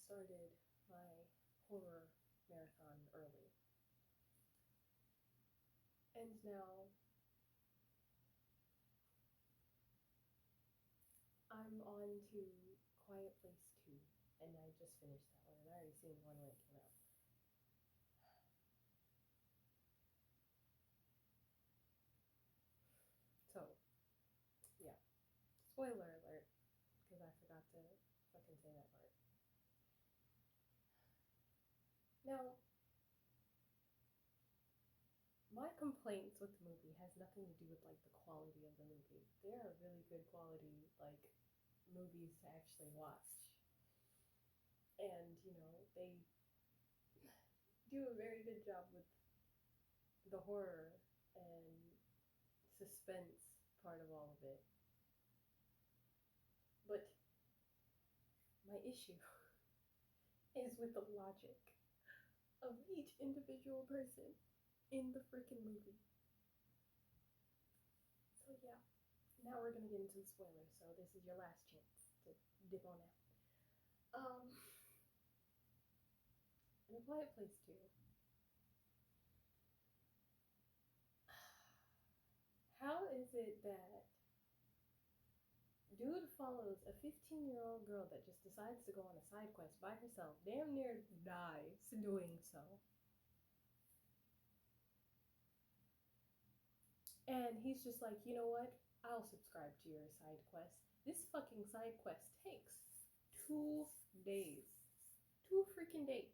started my horror marathon early. And now I'm on to Quiet Place 2. And I just finished that one, and I already seen one when it came out. So, yeah. Spoiler alert, because I forgot to fucking say that part. Now, my complaints with the movie has nothing to do with like the quality of the movie. They are really good quality like movies to actually watch. And, they do a very good job with the horror and suspense part of all of it. But my issue is with the logic of each individual person in the freaking movie. So yeah, now we're gonna get into the spoilers. So this is your last chance to dip on out. In A Quiet Place 2, how is it that dude follows a 15-year-old girl that just decides to go on a side quest by herself, damn near dies doing so, and he's just like, you know what? I'll subscribe to your side quest. This fucking side quest takes 2 days. 2 freaking days.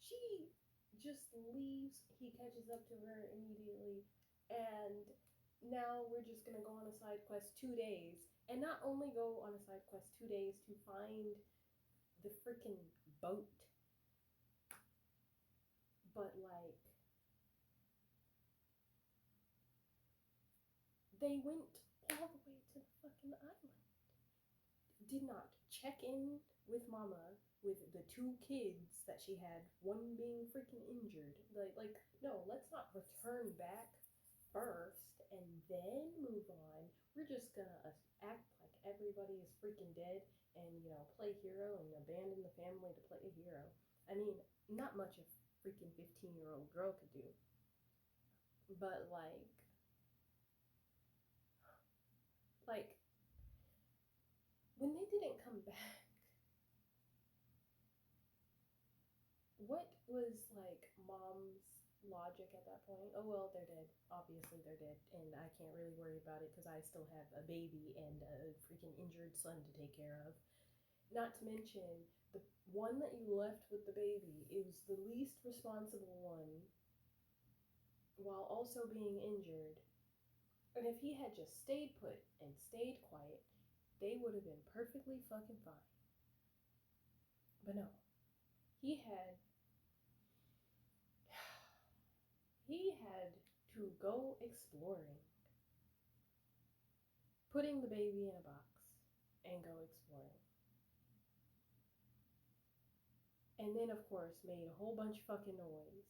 She just leaves. He catches up to her immediately. And now we're just gonna go on a side quest 2 days. And not only go on a side quest 2 days to find the freaking boat, but like they went all the way to the fucking island. Did not check in with mama with the 2 kids that she had, one being freaking injured. Like no, let's not return back first and then move on. We're just gonna act like everybody is freaking dead and, play hero and abandon the family to play a hero. I mean, not much a freaking 15-year-old girl could do. But like when they didn't come back, what was like mom's logic at that point? Oh well, they're dead. Obviously they're dead, and I can't really worry about it because I still have a baby and a freaking injured son to take care of. Not to mention the one that you left with the baby is the least responsible one while also being injured. And if he had just stayed put and stayed quiet, they would have been perfectly fucking fine. But no, he had he had to go exploring, putting the baby in a box and go exploring. And then, of course, made a whole bunch of fucking noise.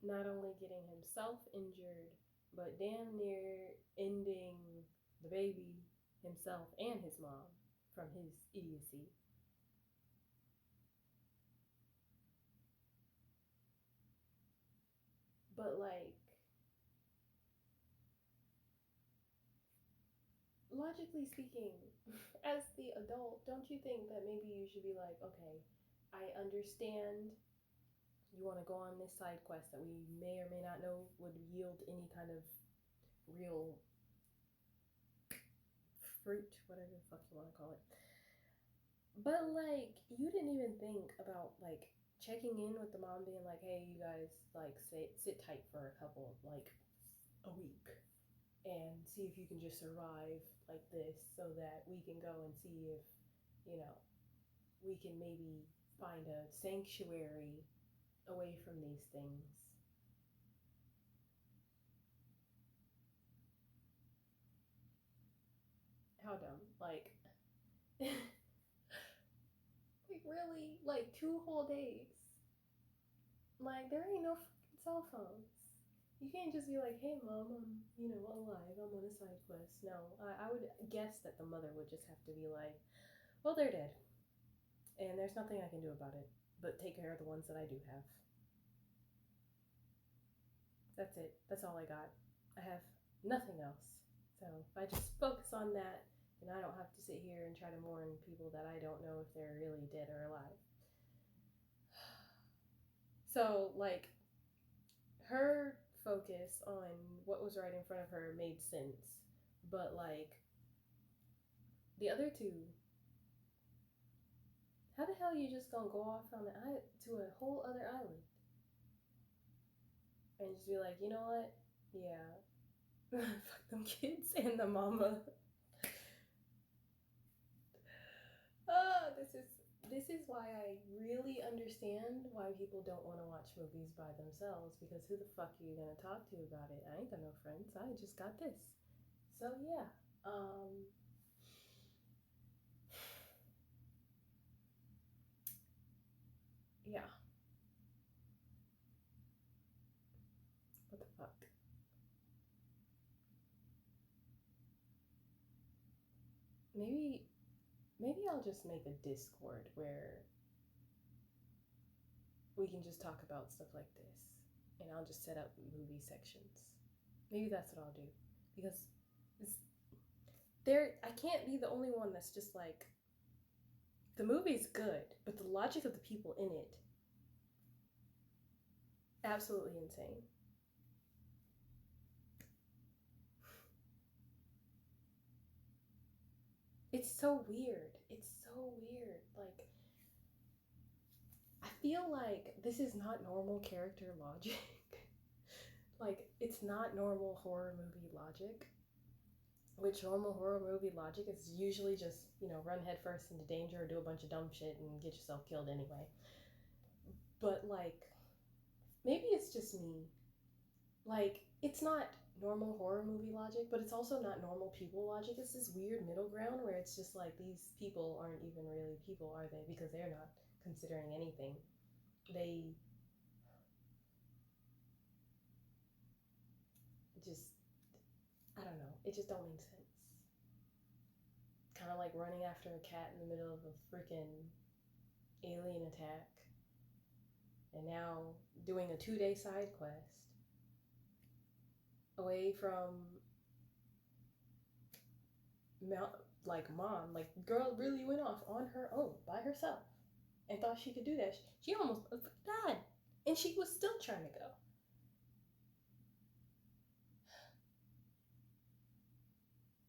Not only getting himself injured, but damn near ending the baby, himself, and his mom from his idiocy. But, logically speaking, as the adult, don't you think that maybe you should be like, okay, I understand you want to go on this side quest that we may or may not know would yield any kind of real fruit, whatever the fuck you want to call it. But you didn't even think about checking in with the mom, being like, "Hey, you guys, sit tight for a couple, a week, and see if you can just survive like this, so that we can go and see if, you know, we can maybe find a sanctuary away from these things." How dumb! Really, 2 whole days. There ain't no fucking cell phones. You can't just be like, "Hey, mom, I'm, alive. I'm on a side quest." No, I would guess that the mother would just have to be like, "Well, they're dead. And there's nothing I can do about it but take care of the ones that I do have. That's it. That's all I got. I have nothing else. So if I just focus on that, and I don't have to sit here and try to mourn people that I don't know if they're really dead or alive. So, like, her focus on what was right in front of her made sense. But, like, the other two, how the hell you just gonna go off on to a whole other island? And just be like, you know what? Yeah. Fuck them kids and the mama. This is why I really understand why people don't want to watch movies by themselves, because who the fuck are you gonna talk to about it? I ain't got no friends. I just got this. So yeah. Yeah. What the fuck? Maybe I'll just make a Discord where we can just talk about stuff like this, and I'll just set up movie sections. Maybe that's what I'll do, because I can't be the only one that's just like, the movie's good, but the logic of the people in it, absolutely insane. It's so weird. It's so weird. Like, I feel like this is not normal character logic. Like, it's not normal horror movie logic. Which normal horror movie logic is usually just, run headfirst into danger or do a bunch of dumb shit and get yourself killed anyway. But, like, maybe it's just me. Like, it's not normal horror movie logic, but it's also not normal people logic. It's this weird middle ground where it's just like, these people aren't even really people, are they? Because they're not considering anything. They just, I don't know. It just don't make sense. Kind of like running after a cat in the middle of a freaking alien attack, and now doing a 2-day side quest away from mom. Like, girl really went off on her own by herself and thought she could do that. She almost died, and she was still trying to go.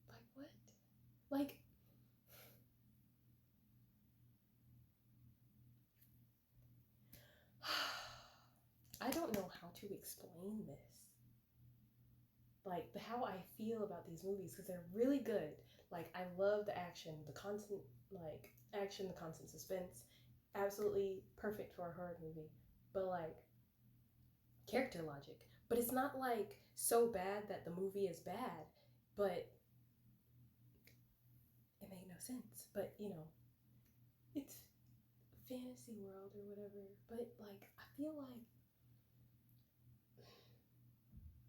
Like, what? Like, I don't know how to explain this. Like, how I feel about these movies, because they're really good. Like, I love the action, the constant, like, action, the constant suspense. Absolutely perfect for a horror movie. But, like, character logic. But it's not, like, so bad that the movie is bad, but it made no sense. But, it's fantasy world or whatever. But, like, I feel like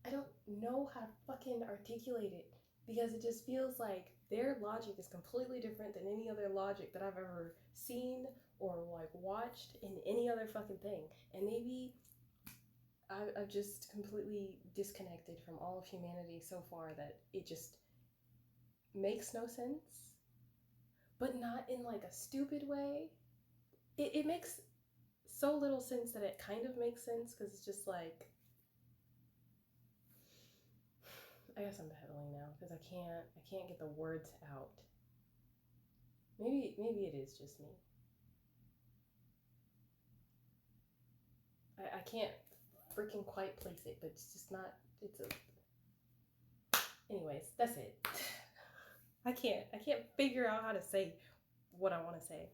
I don't know how to fucking articulate it, because it just feels like their logic is completely different than any other logic that I've ever seen or like watched in any other fucking thing. And maybe I've just completely disconnected from all of humanity so far that it just makes no sense, but not in like a stupid way. It makes so little sense that it kind of makes sense, because it's just like, I guess I'm babbling now because I can't get the words out. Maybe it is just me. I can't freaking quite place it, but it's just not. It's a. Anyways, that's it. I can't figure out how to say what I want to say.